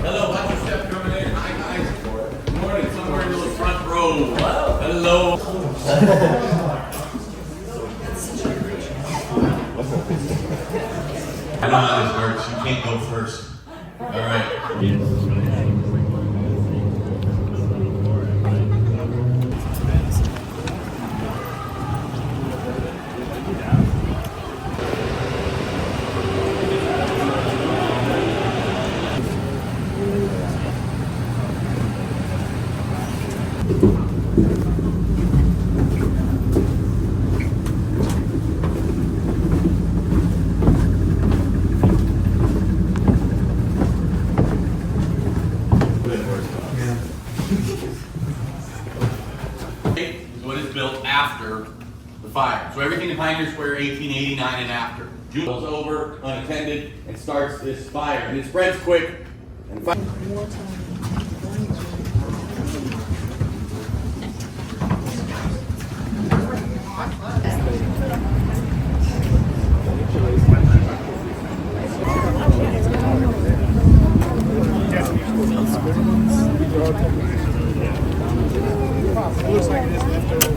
Hello, watch your step coming in. Hi, guys. Good morning. Somewhere in the front row. Hello. I don't know how this works. You can't go first. All right. Is what is built after the fire. So everything in Pioneer Square 1889 and after. June goes over unattended and starts this fire. And it spreads quick. And looks like it is leftover.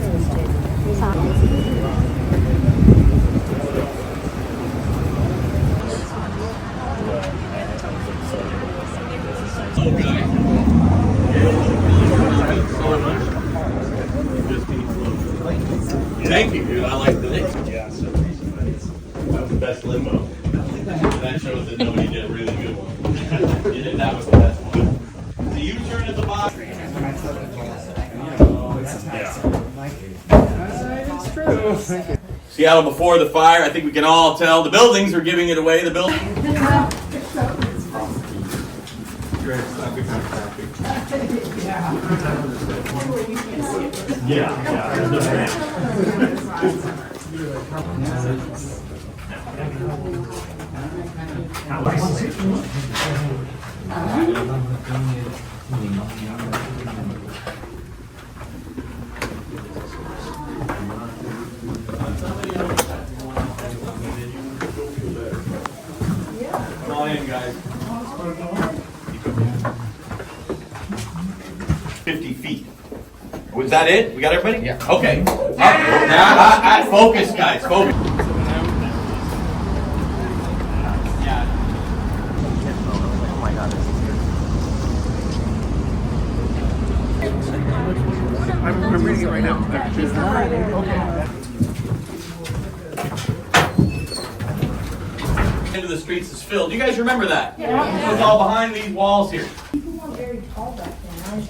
Thank you, dude. I like the next. Yeah, so that was the best limo. That shows that nobody did a really good one. You did, that was the best one. The U-turn at the bottom. It's true. Seattle before the fire. I think we can all tell the buildings are giving it away. The building. Come on in, guys. 50 feet. Was that it? We got everybody? Yeah. Okay. Now, focus, guys. Focus. I'm reading it right now. Into the streets is filled. You guys remember that? Yeah. It was all behind these walls here. People weren't very tall back then,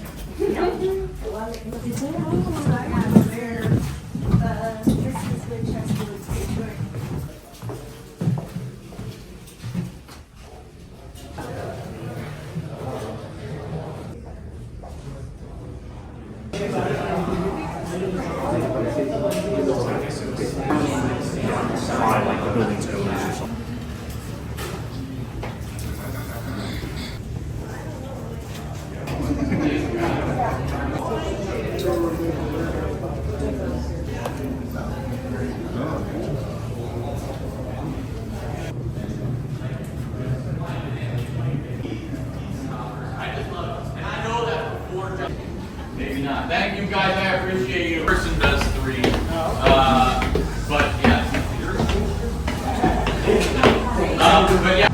Maybe not. Thank you guys, I appreciate you. Person does 3. But yeah. But yeah.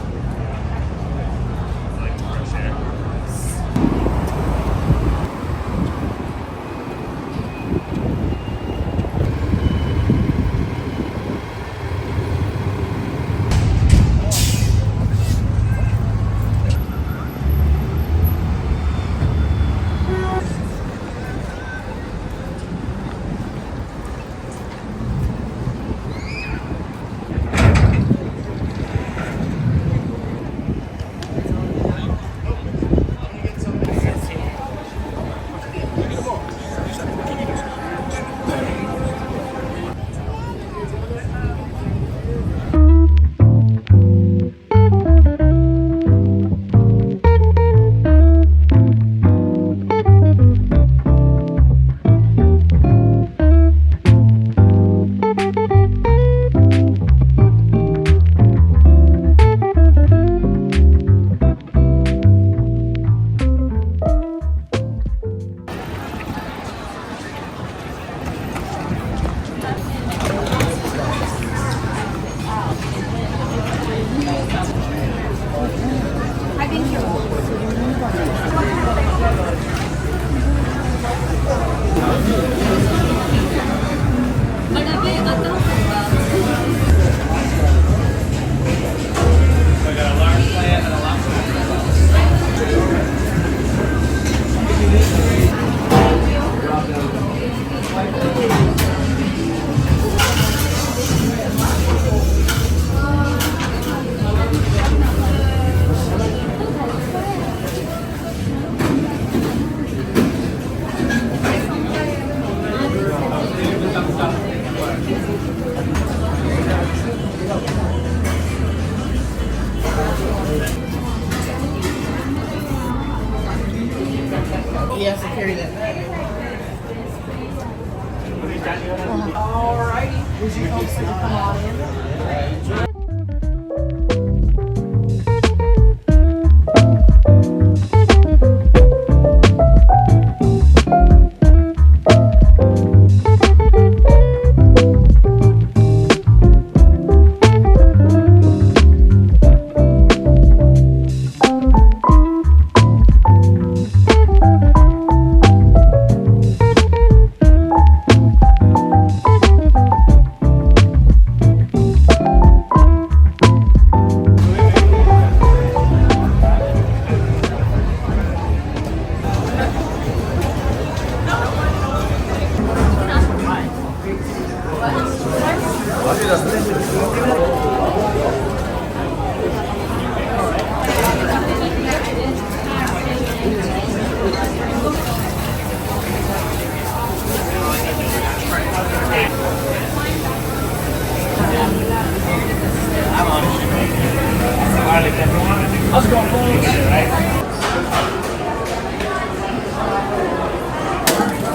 How's it going, folks?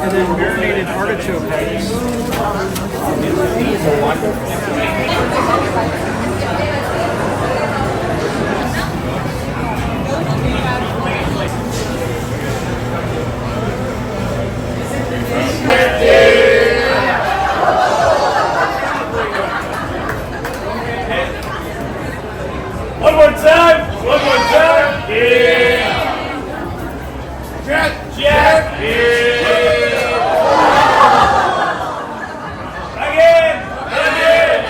And then marinated artichoke patties. One more time. One more time. Yeah. Jack. Jack. Yeah. Again. Again.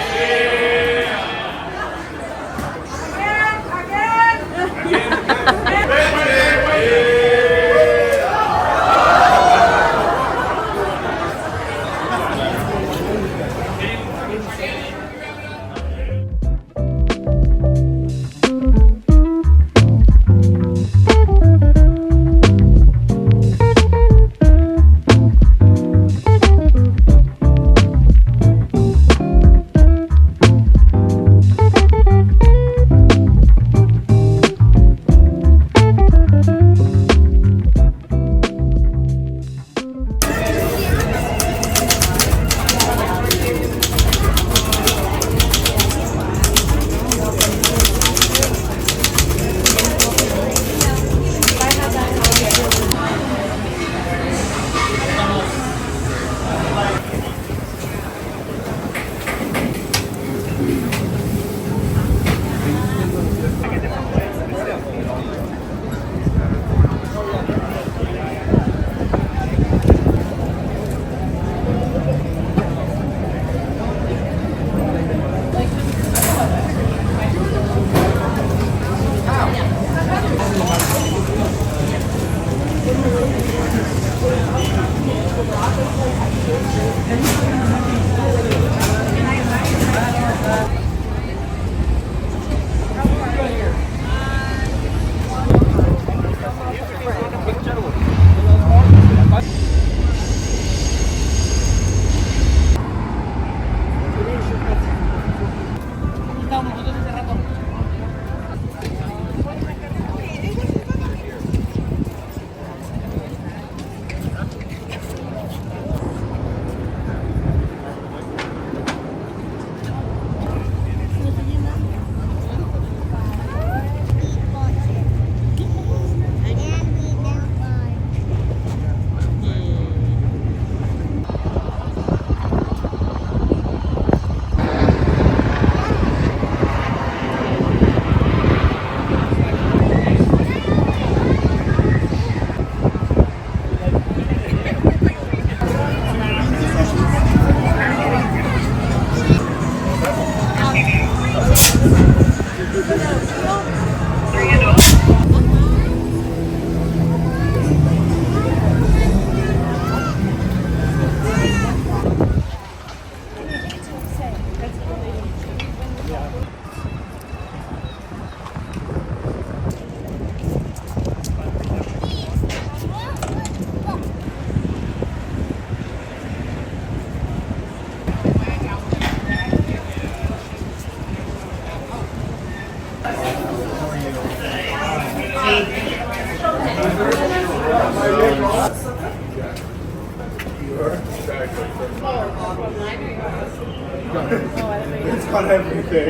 It's got everything.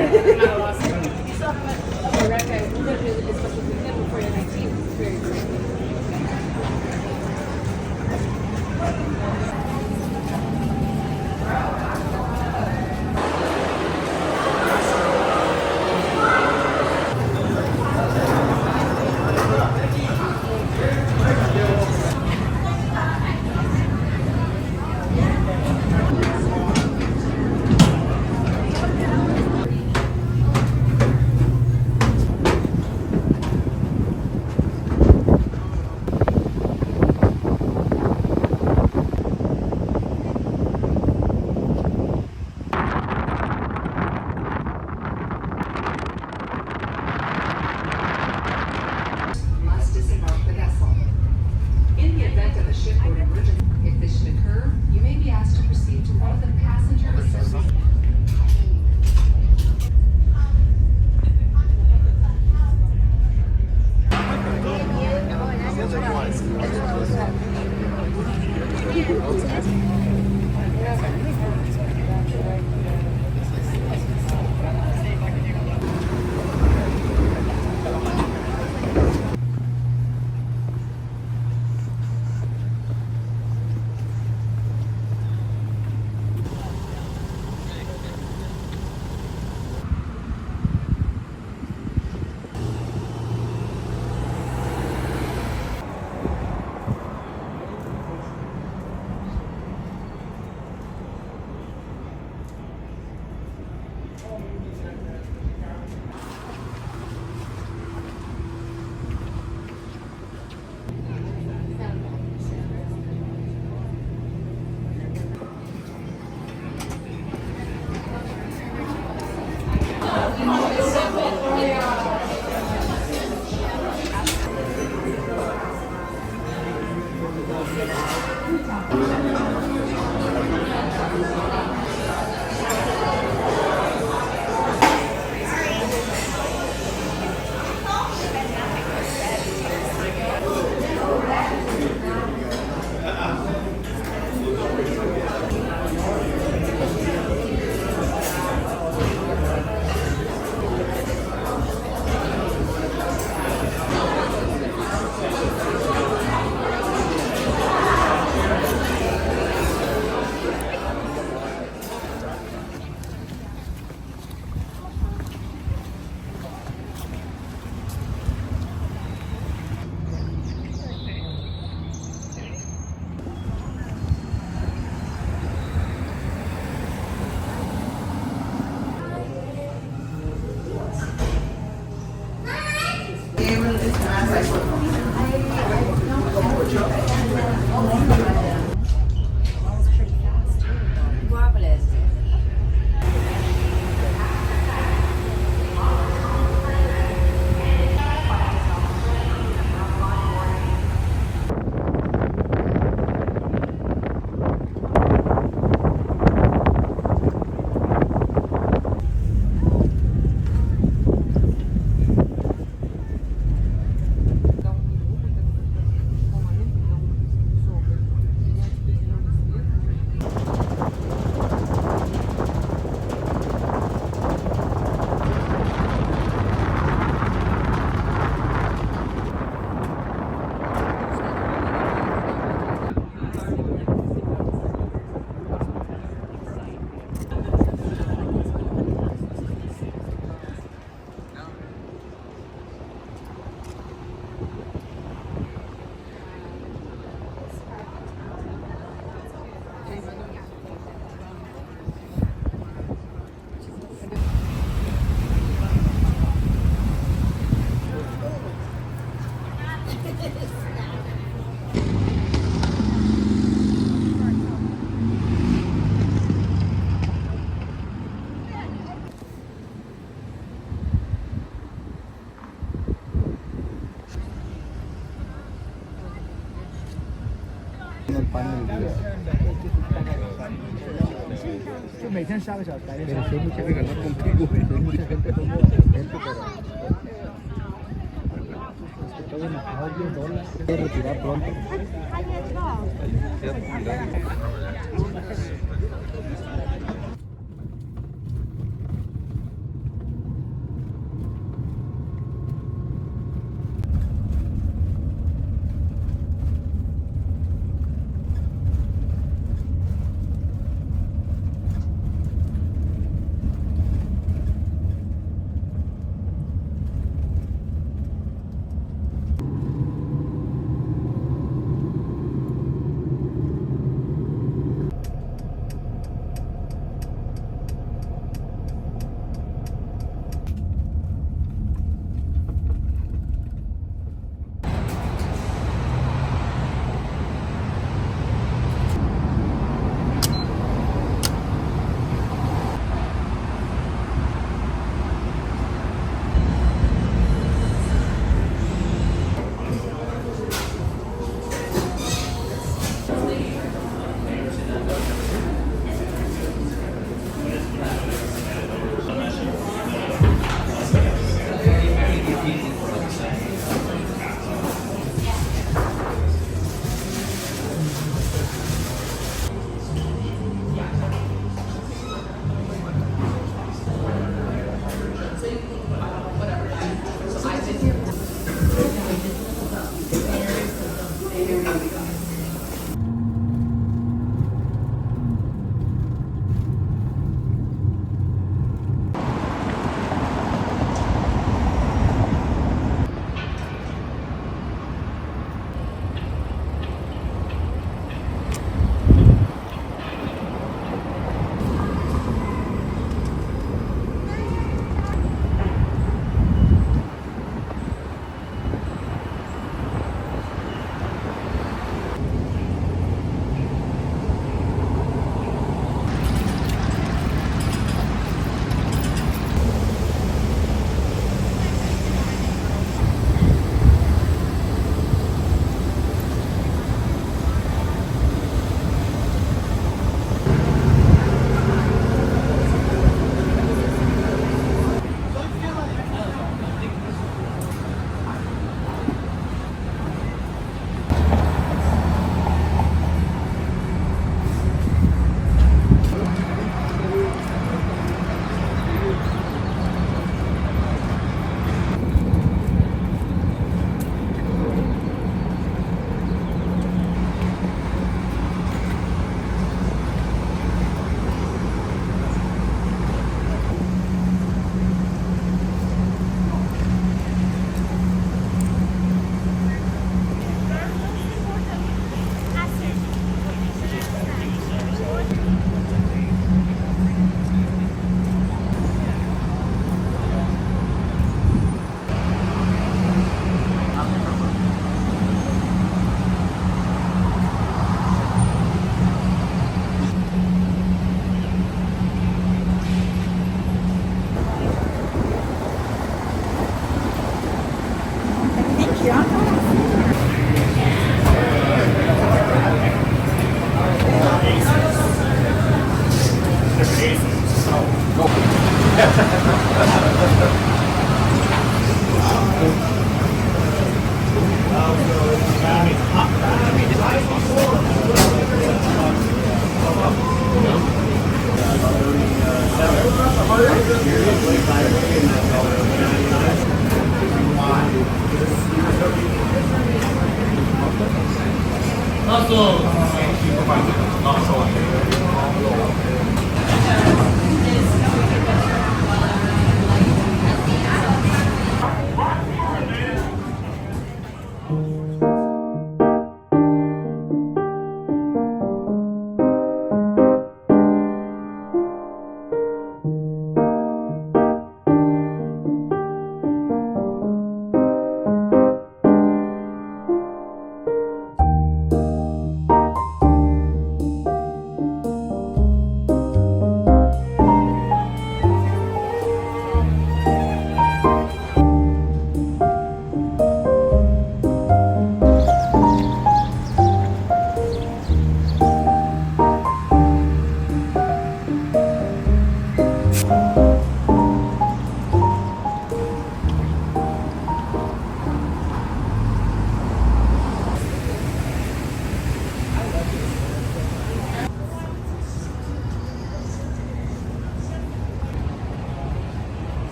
就每天3个小时，白天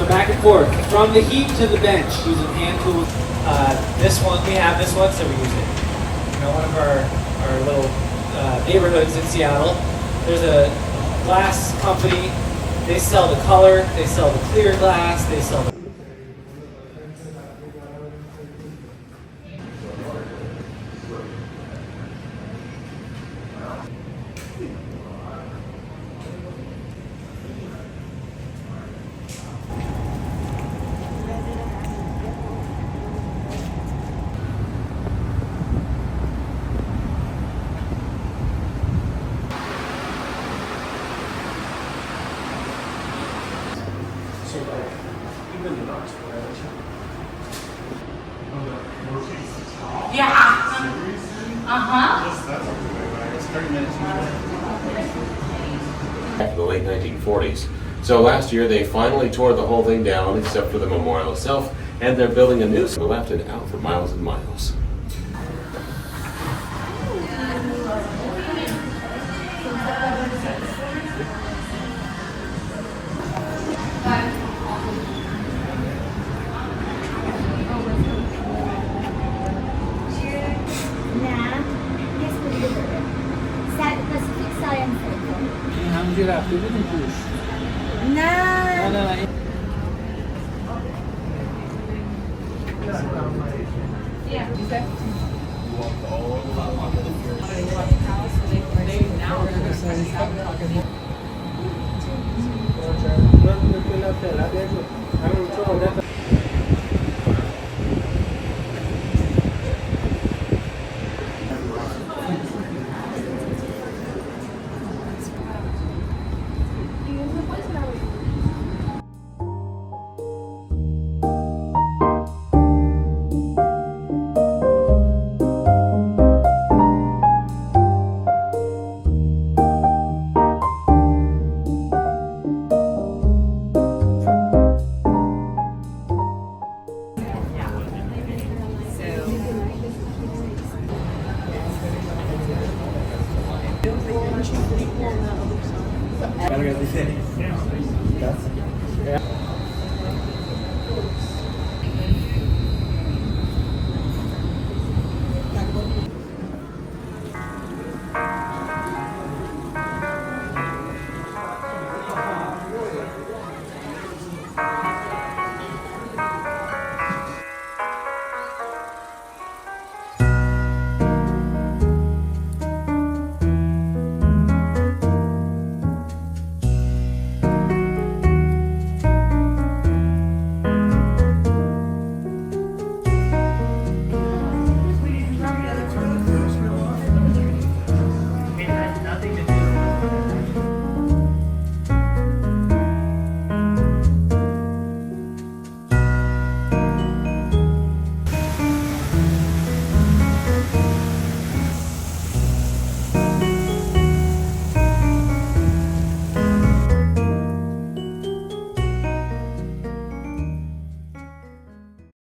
So back and forth, from the heap to the bench, using hand tools. This one, we have this one, so we use it. You know, one of our little neighborhoods in Seattle, there's a glass company. They sell the color, they sell the clear glass, they sell the Back to the late 1940s. So last year they finally tore the whole thing down except for the memorial itself, and they're building a new one left and out for miles and miles. Ang giraffe, yun yung push. Oh, that's Gotta get this in.